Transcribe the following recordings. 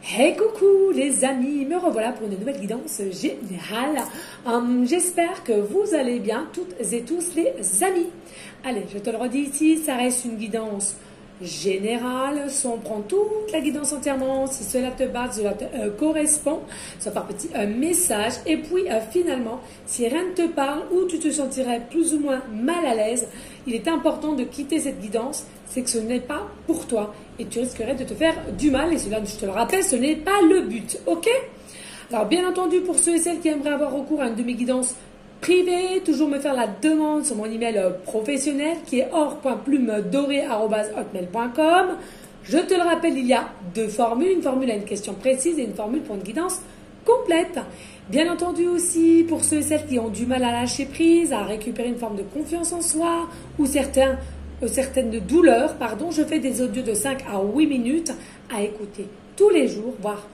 Hey coucou les amis, me revoilà pour une nouvelle guidance générale. J'espère que vous allez bien toutes et tous les amis. Allez, je te le redis ici, ça reste une guidance générale. Si on prend toute la guidance entièrement, si cela te bat, cela te correspond, ça fait un petit message. Et puis finalement, si rien ne te parle ou tu te sentirais plus ou moins mal à l'aise, il est important de quitter cette guidance. C'est que ce n'est pas pour toi et tu risquerais de te faire du mal. Et cela, je te le rappelle, ce n'est pas le but, ok? Alors bien entendu, pour ceux et celles qui aimeraient avoir recours à une de mes guidances privées, toujours me faire la demande sur mon email professionnel qui est or.plumedorée@hotmail.com. Je te le rappelle, il y a deux formules, une formule à une question précise et une formule pour une guidance complète. Bien entendu aussi, pour ceux et celles qui ont du mal à lâcher prise, à récupérer une forme de confiance en soi ou certaines douleurs, je fais des audios de 5 à 8 minutes à écouter tous les jours, voire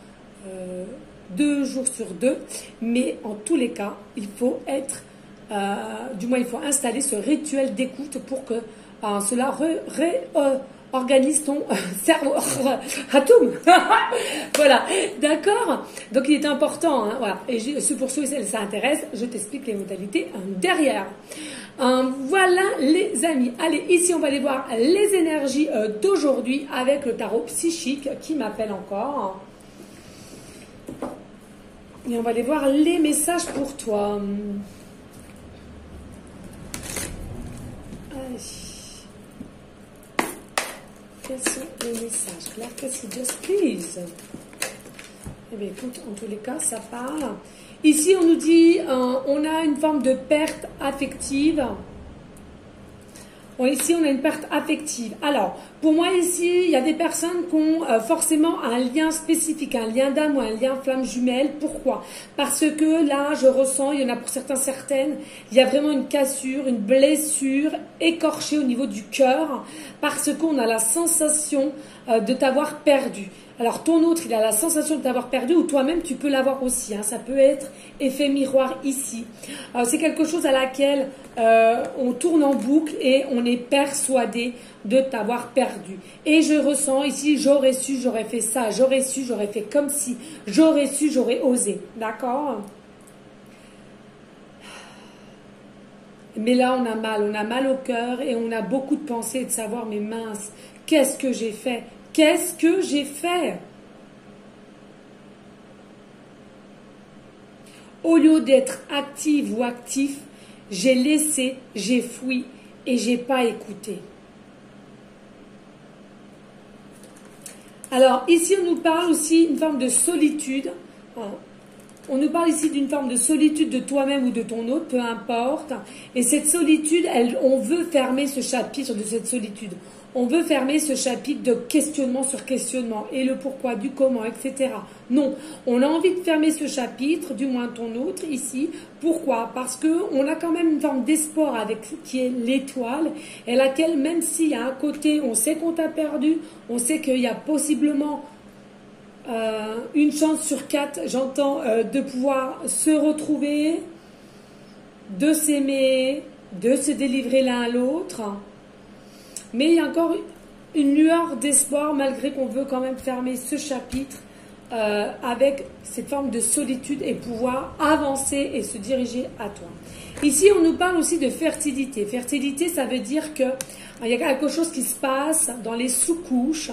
2 jours sur 2. Mais en tous les cas, il faut être, il faut installer ce rituel d'écoute pour que cela organise ton cerveau. Atum. Voilà, d'accord. Donc il est important, voilà. Et pour ceux et celles qui ça intéresse, je t'explique les modalités derrière. Voilà les amis. Allez, ici on va aller voir les énergies d'aujourd'hui avec le tarot psychique qui m'appelle encore. Et on va aller voir les messages pour toi. Allez. Quels sont les messages? Claire, just please. Eh bien, écoute, en tous les cas, ça parle. Ici, on nous dit, on a une forme de perte affective. Bon, ici, on a une perte affective. Alors, pour moi, ici, il y a des personnes qui ont forcément un lien spécifique, un lien d'âme ou un lien flamme jumelle. Pourquoi? Parce que là, je ressens, il y en a pour certaines, il y a vraiment une cassure, une blessure écorchée au niveau du cœur, parce qu'on a la sensation de t'avoir perdu. Alors, ton autre, il a la sensation de t'avoir perdu, ou toi-même, tu peux l'avoir aussi. Ça peut être effet miroir ici. C'est quelque chose à laquelle on tourne en boucle et on est persuadé de t'avoir perdu. Et je ressens ici, j'aurais su, j'aurais fait ça, j'aurais su, j'aurais fait comme si, j'aurais su, j'aurais osé. D'accord? Mais là, on a mal au cœur et on a beaucoup de pensées et de savoir, mais mince, qu'est-ce que j'ai fait? Qu'est-ce que j'ai fait? Au lieu d'être active ou actif, j'ai laissé, j'ai fui et j'ai pas écouté. Alors ici, on nous parle aussi d'une forme de solitude. On nous parle ici d'une forme de solitude de toi-même ou de ton autre, peu importe. Et cette solitude, on veut fermer ce chapitre de cette solitude. On veut fermer ce chapitre de questionnement sur questionnement et le pourquoi, du comment, etc. Non, on a envie de fermer ce chapitre, du moins ton autre ici. Pourquoi? Parce qu'on a quand même une forme d'espoir avec qui est l'étoile et laquelle, même s'il y a un côté, on sait qu'on t'a perdu, on sait qu'il y a possiblement une chance sur 4, j'entends, de pouvoir se retrouver, de s'aimer, de se délivrer l'un à l'autre. Mais il y a encore une lueur d'espoir malgré qu'on veut quand même fermer ce chapitre avec cette forme de solitude et pouvoir avancer et se diriger à toi. Ici, on nous parle aussi de fertilité. Fertilité, ça veut dire qu'il y a quelque chose qui se passe dans les sous-couches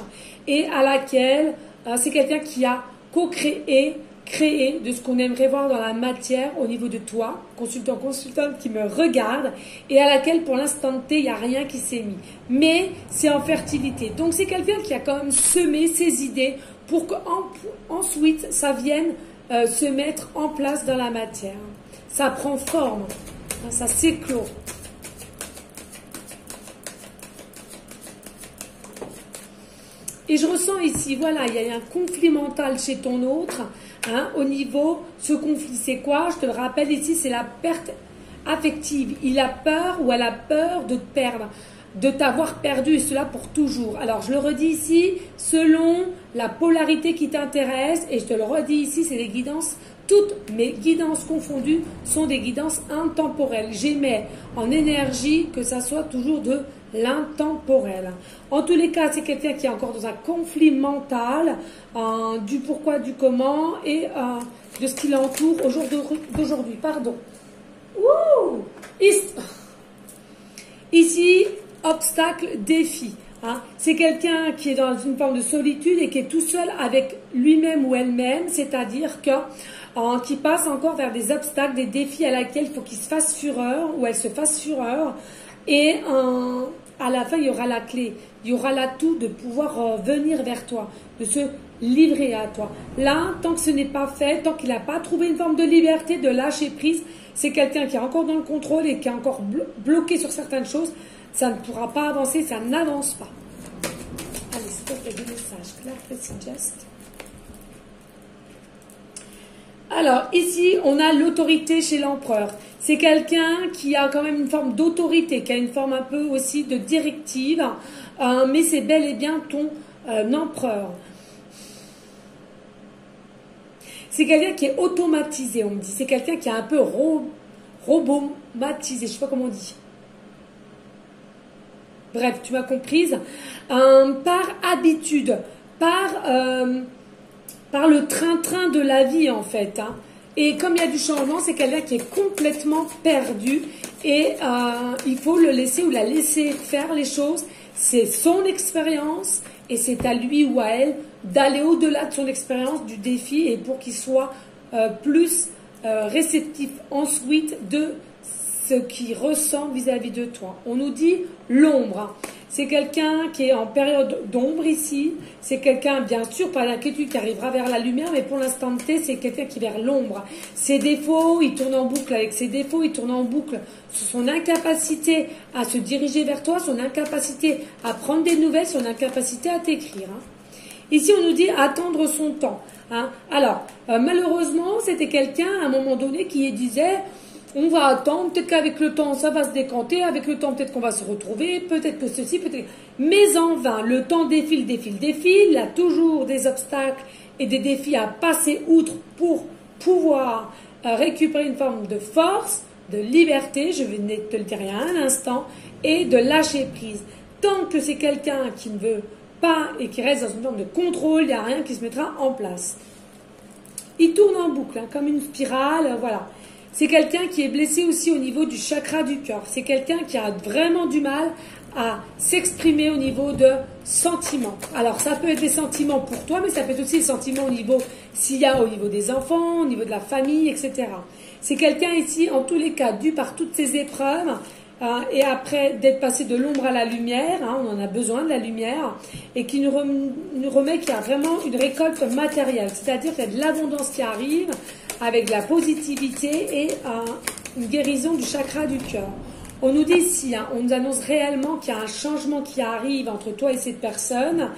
et à laquelle c'est quelqu'un qui a co-créé, créer de ce qu'on aimerait voir dans la matière au niveau de toi, consultante qui me regarde et à laquelle pour l'instant T, il n'y a rien qui s'est mis. Mais c'est en fertilité. Donc c'est quelqu'un qui a quand même semé ses idées pour qu'ensuite ça vienne se mettre en place dans la matière. Ça prend forme, ça s'éclot. Et je ressens ici, voilà, il y a un conflit mental chez ton autre. Au niveau, ce conflit, c'est quoi? Je te le rappelle ici, c'est la perte affective. Il a peur ou elle a peur de te perdre, de t'avoir perdu et cela pour toujours. Alors, je le redis ici, selon la polarité qui t'intéresse, et je te le redis ici, c'est des guidances, toutes mes guidances confondues sont des guidances intemporelles. J'émets en énergie que ça soit toujours de l'intemporel. En tous les cas, c'est quelqu'un qui est encore dans un conflit mental du pourquoi, du comment et de ce qui l'entoure au jour d'aujourd'hui. Pardon. Ouh! Ici, obstacle, défi. Hein. C'est quelqu'un qui est dans une forme de solitude et qui est tout seul avec lui-même ou elle-même, c'est-à-dire qui passe encore vers des obstacles, des défis à laquelle il faut qu'il se fasse fureur ou elle se fasse fureur. Et à la fin, il y aura la clé, il y aura l'atout de pouvoir venir vers toi, de se livrer à toi. Là, tant que ce n'est pas fait, tant qu'il n'a pas trouvé une forme de liberté, de lâcher prise, c'est quelqu'un qui est encore dans le contrôle et qui est encore bloqué sur certaines choses. Ça ne pourra pas avancer, ça n'avance pas. Allez, stop, il y a des messages. Claire, précis, just. Alors, ici, on a l'autorité chez l'empereur. C'est quelqu'un qui a quand même une forme d'autorité, qui a une forme un peu aussi de directive, mais c'est bel et bien ton empereur. C'est quelqu'un qui est automatisé, on me dit. C'est quelqu'un qui est un peu robomatisé, je ne sais pas comment on dit. Bref, tu m'as comprise. Par habitude, par le train-train de la vie, en fait. Hein. Et comme il y a du changement, c'est quelqu'un qui est complètement perdu. Et il faut le laisser ou la laisser faire les choses. C'est son expérience et c'est à lui ou à elle d'aller au-delà de son expérience, du défi, et pour qu'il soit plus réceptif ensuite de ce qu'il ressent vis-à-vis de toi. On nous dit l'ombre. Hein. C'est quelqu'un qui est en période d'ombre ici. C'est quelqu'un, bien sûr, pas d'inquiétude, qui arrivera vers la lumière, mais pour l'instant T, c'est quelqu'un qui est vers l'ombre. Ses défauts, il tourne en boucle avec ses défauts, il tourne en boucle sur son incapacité à se diriger vers toi, son incapacité à prendre des nouvelles, son incapacité à t'écrire. Hein. Ici, on nous dit attendre son temps. Hein. Alors, malheureusement, c'était quelqu'un, à un moment donné, qui disait... On va attendre, peut-être qu'avec le temps, ça va se décanter, avec le temps, peut-être qu'on va se retrouver, peut-être que ceci, peut-être... Mais en vain, le temps défile, il y a toujours des obstacles et des défis à passer outre pour pouvoir récupérer une forme de force, de liberté, je venais de te le dire il y a un instant, et de lâcher prise. Tant que c'est quelqu'un qui ne veut pas et qui reste dans une forme de contrôle, il n'y a rien qui se mettra en place. Il tourne en boucle, hein, comme une spirale, voilà. C'est quelqu'un qui est blessé aussi au niveau du chakra du cœur. C'est quelqu'un qui a vraiment du mal à s'exprimer au niveau de sentiments. Alors, ça peut être des sentiments pour toi, mais ça peut être aussi des sentiments au niveau, s'il y a au niveau des enfants, au niveau de la famille, etc. C'est quelqu'un ici, en tous les cas, dû par toutes ces épreuves, et après d'être passé de l'ombre à la lumière, hein, on en a besoin de la lumière, et qui nous remet qu'il y a vraiment une récolte matérielle. C'est-à-dire qu'il y a de l'abondance qui arrive, avec de la positivité et une guérison du chakra du cœur. On nous dit ici, hein, on nous annonce réellement qu'il y a un changement qui arrive entre toi et cette personne.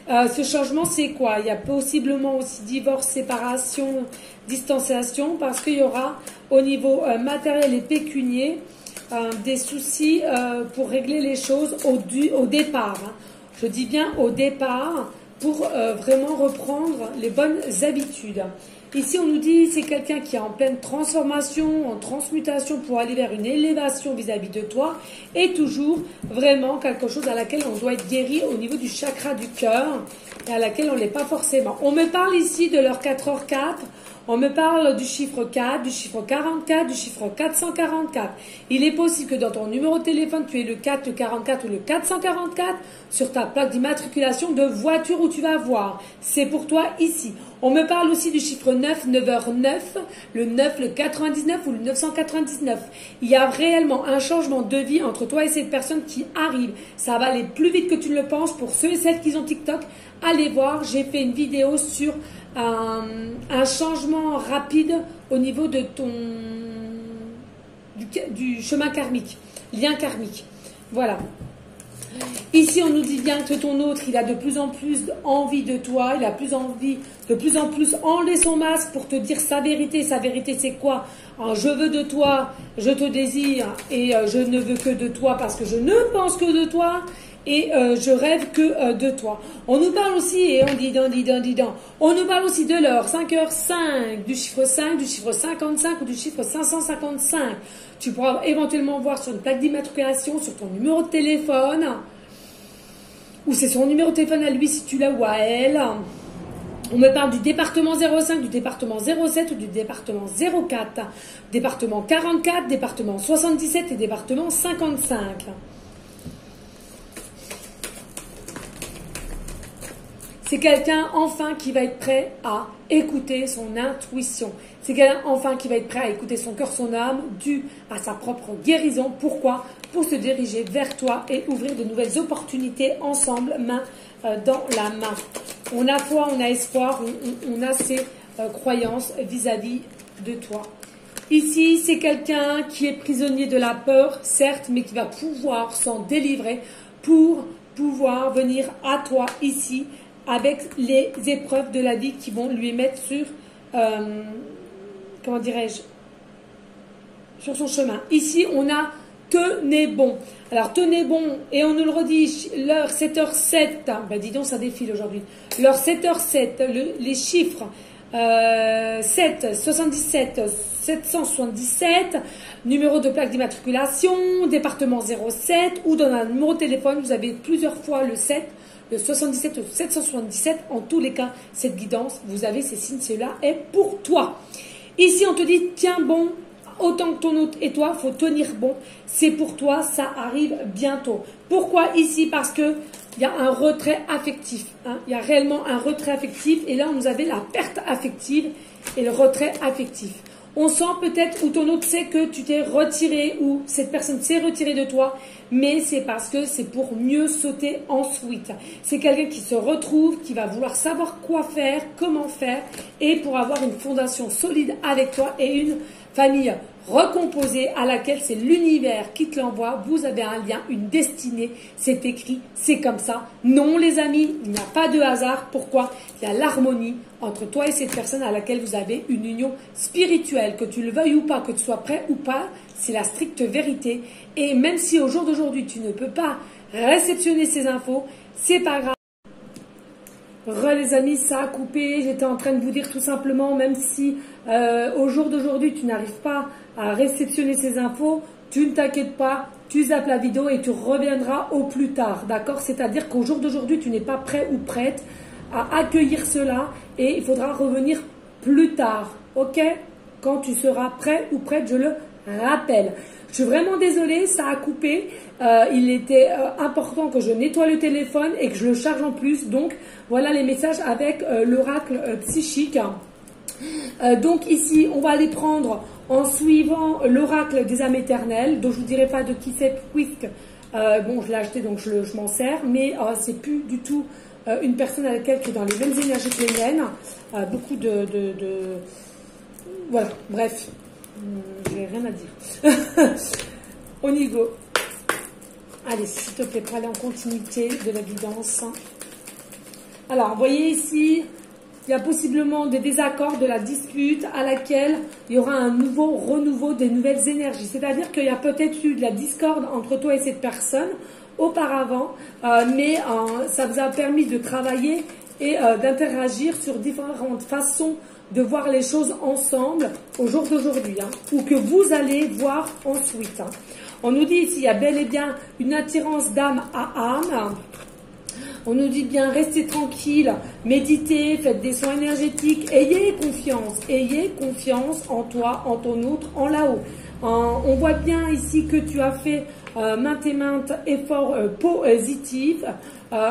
Ce changement, c'est quoi? Il y a possiblement aussi divorce, séparation, distanciation, parce qu'il y aura au niveau matériel et pécunier des soucis pour régler les choses au départ. Hein. Je dis bien au départ, pour vraiment reprendre les bonnes habitudes. Ici, on nous dit c'est quelqu'un qui est en pleine transformation, en transmutation pour aller vers une élévation vis-à-vis de toi et toujours vraiment quelque chose à laquelle on doit être guéri au niveau du chakra du cœur et à laquelle on ne l'est pas forcément. On me parle ici de l'heure 4h04. On me parle du chiffre 4, du chiffre 44, du chiffre 444. Il est possible que dans ton numéro de téléphone, tu aies le 4, le 44 ou le 444 sur ta plaque d'immatriculation de voiture où tu vas voir. C'est pour toi ici. On me parle aussi du chiffre 9, 9h09, le 9, le 99 ou le 999. Il y a réellement un changement de vie entre toi et cette personne qui arrive. Ça va aller plus vite que tu ne le penses. Pour ceux et celles qui ont TikTok, allez voir. J'ai fait une vidéo sur un changement rapide au niveau de du chemin karmique, lien karmique. Voilà. Ici, on nous dit bien que ton autre, il a de plus en plus envie de toi, il a de plus en plus enlever son masque pour te dire sa vérité. Sa vérité, c'est quoi? Alors, je veux de toi, je te désire et je ne veux que de toi parce que je ne pense que de toi. et je rêve que de toi. On nous parle aussi, et on dit dans, on nous parle aussi de l'heure 5h05, du chiffre 5, du chiffre 55 ou du chiffre 555. Tu pourras éventuellement voir sur une plaque d'immatriculation, sur ton numéro de téléphone, ou c'est son numéro de téléphone à lui si tu l'as ou à elle. On me parle du département 05, du département 07 ou du département 04, département 44, département 77 et département 55. C'est quelqu'un enfin qui va être prêt à écouter son intuition. C'est quelqu'un enfin qui va être prêt à écouter son cœur, son âme, dû à sa propre guérison. Pourquoi? Pour se diriger vers toi et ouvrir de nouvelles opportunités ensemble, main dans la main. On a foi, on a espoir, on a ses croyances vis-à-vis de toi. Ici, c'est quelqu'un qui est prisonnier de la peur, certes, mais qui va pouvoir s'en délivrer pour pouvoir venir à toi ici avec les épreuves de la vie qui vont lui mettre sur, comment dirais-je, sur son chemin. Ici, on a tenez bon. Alors, tenez bon, et on nous le redit, l'heure 7h07, ben dis donc, ça défile aujourd'hui. L'heure 7h07, les chiffres 7, 77, 777, numéro de plaque d'immatriculation, département 07, ou dans un numéro de téléphone, vous avez plusieurs fois le 7, le 77 ou 777. En tous les cas, cette guidance, vous avez ces signes, cela est pour toi. Ici, on te dit, tiens bon, autant que ton hôte et toi, faut tenir bon. C'est pour toi, ça arrive bientôt. Pourquoi ici? Parce que il y a un retrait affectif. Hein. Il y a réellement un retrait affectif. Et là, vous avez la perte affective et le retrait affectif. On sent peut-être, ou ton hôte sait que tu t'es retiré, ou cette personne s'est retirée de toi, mais c'est parce que c'est pour mieux sauter ensuite. C'est quelqu'un qui se retrouve, qui va vouloir savoir quoi faire, comment faire, et pour avoir une fondation solide avec toi et une famille recomposée à laquelle c'est l'univers qui te l'envoie. Vous avez un lien, une destinée, c'est écrit, c'est comme ça. Non les amis, il n'y a pas de hasard. Pourquoi? Il y a l'harmonie entre toi et cette personne à laquelle vous avez une union spirituelle. Que tu le veuilles ou pas, que tu sois prêt ou pas, c'est la stricte vérité. Et même si au jour d'aujourd'hui tu ne peux pas réceptionner ces infos, c'est pas grave. Les amis, ça a coupé. J'étais en train de vous dire tout simplement, même si au jour d'aujourd'hui tu n'arrives pas à réceptionner ces infos, tu ne t'inquiètes pas, tu zappes la vidéo et tu reviendras au plus tard, d'accord? C'est-à-dire qu'au jour d'aujourd'hui tu n'es pas prêt ou prête à accueillir cela et il faudra revenir plus tard, ok? Quand tu seras prêt ou prête, je le rappelle. Je suis vraiment désolée, ça a coupé. Il était important que je nettoie le téléphone et que je le charge en plus. Donc, voilà les messages avec l'oracle psychique. Donc ici, on va les prendre en suivant l'oracle des âmes éternelles, dont je ne vous dirai pas de qui c'est, puisque bon, je l'ai acheté donc je m'en sers, mais c'est plus du tout une personne à laquelle qui est dans les mêmes énergies que les miennes. Beaucoup voilà, bref. J'ai rien à dire. On y go. Allez, s'il te plaît, pour aller en continuité de la guidance. Alors, vous voyez ici, il y a possiblement des désaccords, de la dispute à laquelle il y aura un nouveau renouveau des nouvelles énergies. C'est-à-dire qu'il y a peut-être eu de la discorde entre toi et cette personne auparavant, mais ça vous a permis de travailler et d'interagir sur différentes façons de voir les choses ensemble au jour d'aujourd'hui, hein, ou que vous allez voir ensuite. Hein. On nous dit ici, il y a bel et bien une attirance d'âme à âme. On nous dit bien, restez tranquille, méditez, faites des soins énergétiques, ayez confiance en toi, en ton autre, en là-haut. On voit bien ici que tu as fait maintes et maintes efforts positifs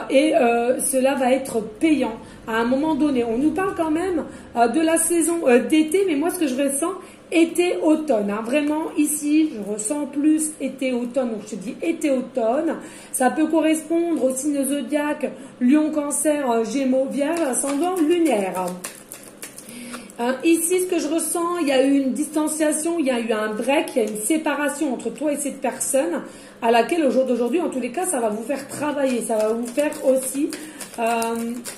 et cela va être payant à un moment donné. On nous parle quand même de la saison d'été, mais moi ce que je ressens, été-automne. Hein. Vraiment ici, je ressens plus été-automne, donc je te dis été-automne. Ça peut correspondre au signe zodiaque Lion, Cancer, Gémeaux, Vierge, ascendant lunaire. Ici, ce que je ressens, il y a eu une distanciation, il y a eu un break, il y a une séparation entre toi et cette personne à laquelle, au jour d'aujourd'hui, en tous les cas, ça va vous faire travailler, ça va vous faire aussi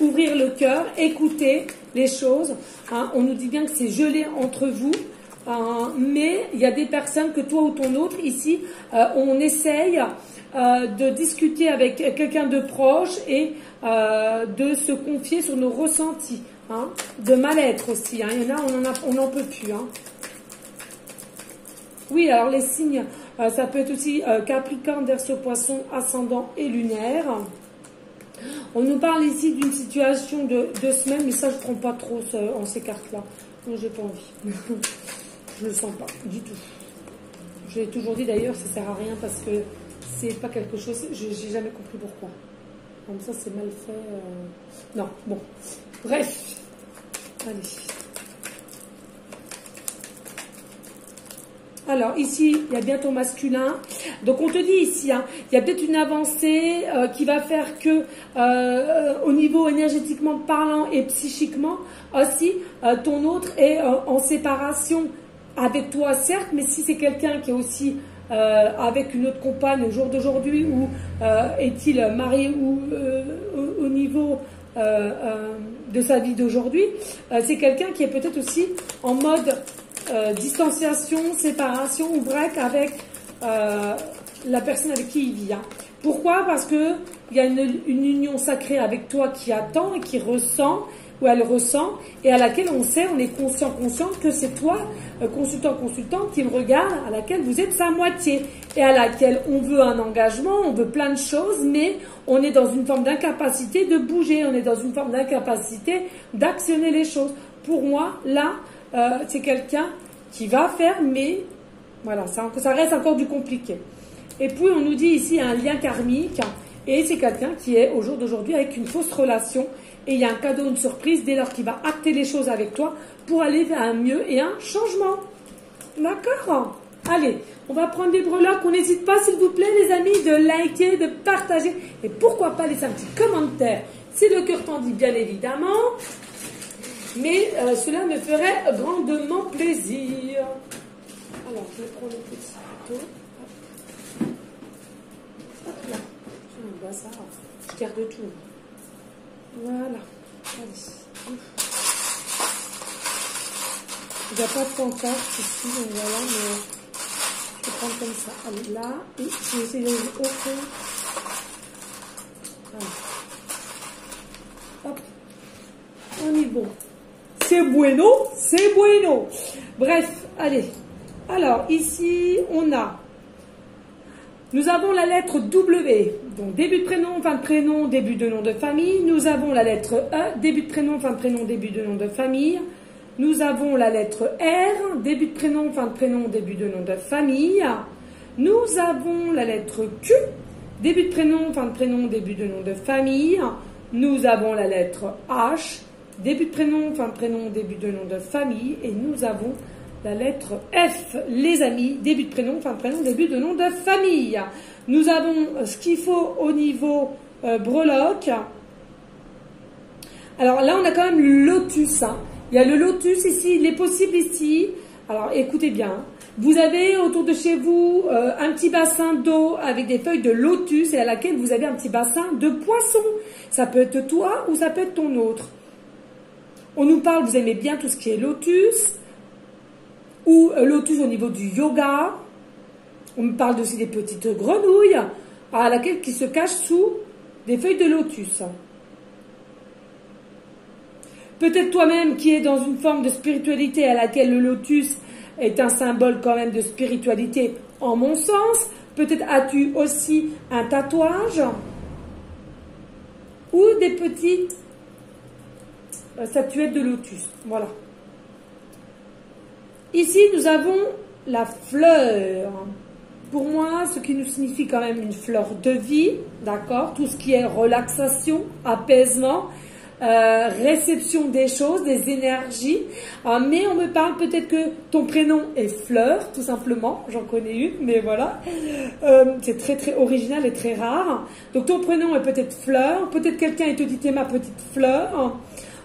ouvrir le cœur, écouter les choses. Hein. On nous dit bien que c'est gelé entre vous. mais il y a des personnes que toi ou ton autre, ici, on essaye de discuter avec quelqu'un de proche et de se confier sur nos ressentis, hein, de mal-être aussi. Hein. Il y en a, on n'en peut plus. Hein. Oui, alors les signes, ça peut être aussi Capricorne, Verseau, Poisson, ascendant et lunaire. On nous parle ici d'une situation de 2 semaines, mais ça je ne prends pas trop en ces cartes-là. Non, j'ai pas envie. Je le sens pas du tout. Je l'ai toujours dit d'ailleurs, ça sert à rien parce que c'est pas quelque chose. J'ai jamais compris pourquoi. Comme ça, c'est mal fait. Non, bon. Bref. Allez. Alors ici, il y a bien ton masculin. Donc on te dit ici, hein, il y a peut-être une avancée qui va faire que au niveau énergétiquement parlant et psychiquement aussi, ton autre est en séparation avec toi certes, mais si c'est quelqu'un qui est aussi avec une autre compagne au jour d'aujourd'hui ou est-il marié ou au niveau de sa vie d'aujourd'hui, c'est quelqu'un qui est peut-être aussi en mode distanciation, séparation ou break avec la personne avec qui il vit. Hein. Pourquoi? Parce que il y a une union sacrée avec toi qui attend et qui ressent, ou elle ressent, et à laquelle on sait, on est consciente que c'est toi, consultant, qui me regarde, à laquelle vous êtes sa moitié, et à laquelle on veut un engagement, on veut plein de choses, mais on est dans une forme d'incapacité de bouger, on est dans une forme d'incapacité d'actionner les choses. Pour moi, là, c'est quelqu'un qui va faire, mais voilà, ça reste encore du compliqué. Et puis on nous dit ici un lien karmique, et c'est quelqu'un qui est au jour d'aujourd'hui avec une fausse relation, et il y a un cadeau, une surprise dès lors qu'il va acter les choses avec toi pour aller vers un mieux et un changement. D'accord? Allez, on va prendre des breloques. On n'hésite pas, s'il vous plaît, les amis, de liker, de partager, et pourquoi pas laisser un petit commentaire si le cœur t'en dit, bien évidemment. Mais cela me ferait grandement plaisir. Alors, je vais prendre le petit couteau. Hop là. Je ça. Je garde tout. Voilà. Allez. Il n'y a pas de pancarte ici, donc voilà, mais je vais prendre comme ça. Allez, là. Et je vais essayer d'aller au fond. Voilà. Hop. On est bon. C'est bueno, c'est bueno. Bref, allez. Alors, ici, nous avons la lettre W, donc début de prénom, fin de prénom, début de nom de famille. Nous avons la lettre E, début de prénom, fin de prénom, début de nom de famille. Nous avons la lettre R, début de prénom, fin de prénom, début de nom de famille. Nous avons la lettre Q, début de prénom, fin de prénom, début de nom de famille. Nous avons la lettre H, début de prénom, fin de prénom, début de nom de famille. Et nous avons la lettre F, les amis, début de prénom, fin de prénom, début de nom de famille. Nous avons ce qu'il faut au niveau breloque. Alors là, on a quand même le lotus. Hein. Il y a le lotus ici, il est possible ici. Alors écoutez bien, vous avez autour de chez vous un petit bassin d'eau avec des feuilles de lotus et à laquelle vous avez un petit bassin de poisson. Ça peut être toi ou ça peut être ton autre. On nous parle, vous aimez bien tout ce qui est lotus, ou lotus au niveau du yoga. On me parle aussi des petites grenouilles à laquelle qui se cachent sous des feuilles de lotus. Peut-être toi-même qui es dans une forme de spiritualité à laquelle le lotus est un symbole quand même de spiritualité en mon sens. Peut-être as-tu aussi un tatouage ou des petites statuettes de lotus. Voilà. Ici, nous avons la fleur. Pour moi, ce qui nous signifie quand même une fleur de vie, d'accord? Tout ce qui est relaxation, apaisement, réception des choses, des énergies. Mais on me parle peut-être que ton prénom est Fleur, tout simplement. J'en connais une, mais voilà. C'est très très original et très rare. Donc ton prénom est peut-être Fleur. Peut-être quelqu'un te dit t'es ma petite fleur.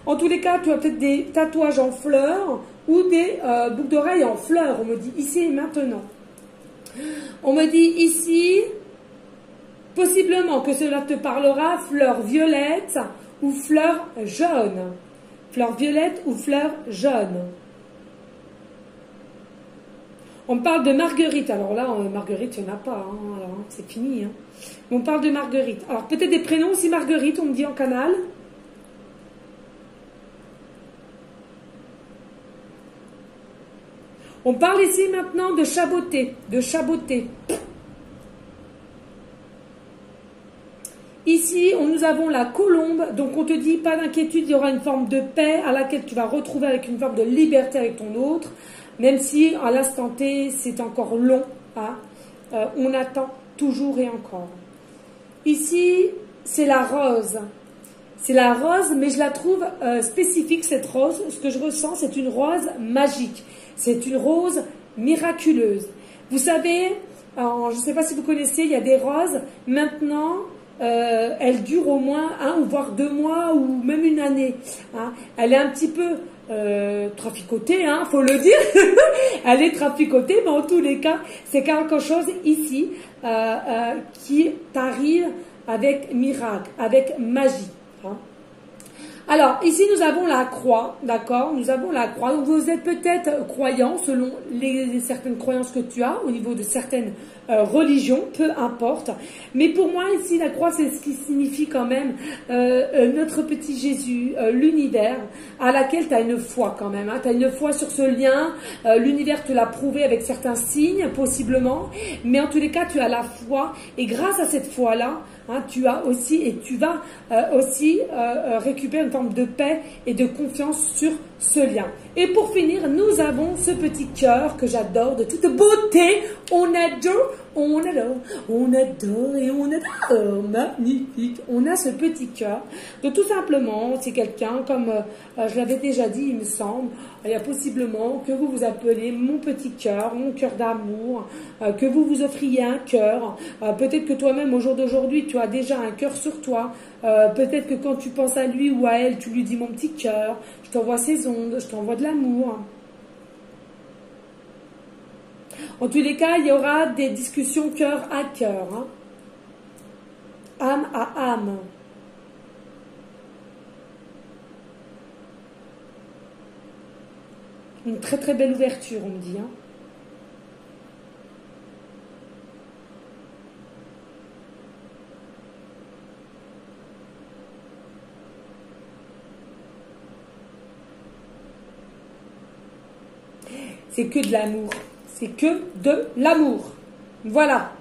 En tous les cas, tu as peut-être des tatouages en fleurs ou des boucles d'oreilles en fleurs. On me dit ici et maintenant. On me dit ici, possiblement que cela te parlera fleur violette ou fleur jaune. Fleur violette ou fleur jaune. On parle de Marguerite. Alors là, Marguerite, il n'y en a pas. Hein. Alors, c'est fini. Hein. On parle de Marguerite. Alors, peut-être des prénoms aussi, Marguerite, on me dit en canal. On parle ici maintenant de chaboter. De chaboter. Ici, nous avons la colombe. Donc, on te dit, pas d'inquiétude, il y aura une forme de paix à laquelle tu vas retrouver avec une forme de liberté avec ton autre. Même si, à l'instant T, c'est encore long. Hein. On attend toujours et encore. Ici, c'est la rose. C'est la rose, mais je la trouve spécifique, cette rose. Ce que je ressens, c'est une rose magique. C'est une rose miraculeuse. Vous savez, alors, je ne sais pas si vous connaissez, il y a des roses, maintenant, elles durent au moins 1 ou voire 2 mois ou même une année. Hein. Elle est un petit peu traficotée, hein, faut le dire. Elle est traficotée, mais en tous les cas, c'est quelque chose ici qui t'arrive avec miracle, avec magie. Hein. Alors, ici, nous avons la croix, d'accord? Nous avons la croix. Donc, vous êtes peut-être croyant selon certaines croyances que tu as au niveau de certaines religions, peu importe. Mais pour moi, ici, la croix, c'est ce qui signifie quand même notre petit Jésus, l'univers, à laquelle tu as une foi quand même. Hein. Tu as une foi sur ce lien. L'univers te l'a prouvé avec certains signes, possiblement. Mais en tous les cas, tu as la foi. Et grâce à cette foi-là, hein, tu as aussi et tu vas aussi récupérer une forme de paix et de confiance sur ce lien. Et pour finir, nous avons ce petit cœur que j'adore de toute beauté. On adore, on adore, on adore et on adore. Magnifique. On a ce petit cœur. Donc tout simplement, c'est quelqu'un, comme je l'avais déjà dit, il me semble, il y a possiblement que vous vous appelez mon petit cœur, mon cœur d'amour, que vous vous offriez un cœur. Peut-être que toi-même, au jour d'aujourd'hui, tu as déjà un cœur sur toi. Peut-être que quand tu penses à lui ou à elle, tu lui dis mon petit cœur, je t'envoie ces ondes, je t'envoie de l'amour. En tous les cas, il y aura des discussions cœur à cœur, hein. Âme à âme. Une très très belle ouverture, on me dit. Hein. C'est que de l'amour. C'est que de l'amour. Voilà.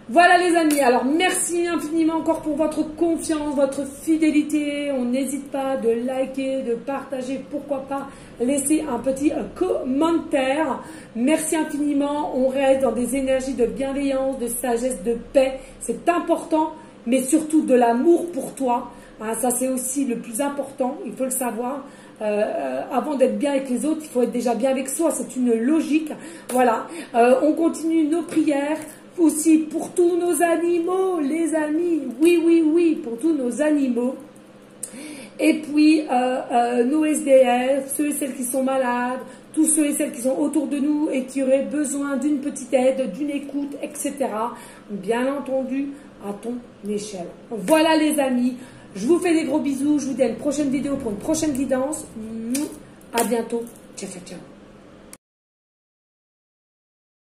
Voilà les amis. Alors merci infiniment encore pour votre confiance, votre fidélité. On n'hésite pas de liker, de partager. Pourquoi pas laisser un petit commentaire. Merci infiniment. On reste dans des énergies de bienveillance, de sagesse, de paix. C'est important, mais surtout de l'amour pour toi. Hein, ça c'est aussi le plus important. Il faut le savoir. Avant d'être bien avec les autres, il faut être déjà bien avec soi. C'est une logique. Voilà. On continue nos prières aussi pour tous nos animaux, les amis. Oui, oui, oui, pour tous nos animaux. Et puis, nos SDF, ceux et celles qui sont malades, tous ceux et celles qui sont autour de nous et qui auraient besoin d'une petite aide, d'une écoute, etc. Bien entendu, à ton échelle. Voilà les amis. Je vous fais des gros bisous. Je vous dis à une prochaine vidéo pour une prochaine guidance. À bientôt. Ciao, ciao, ciao.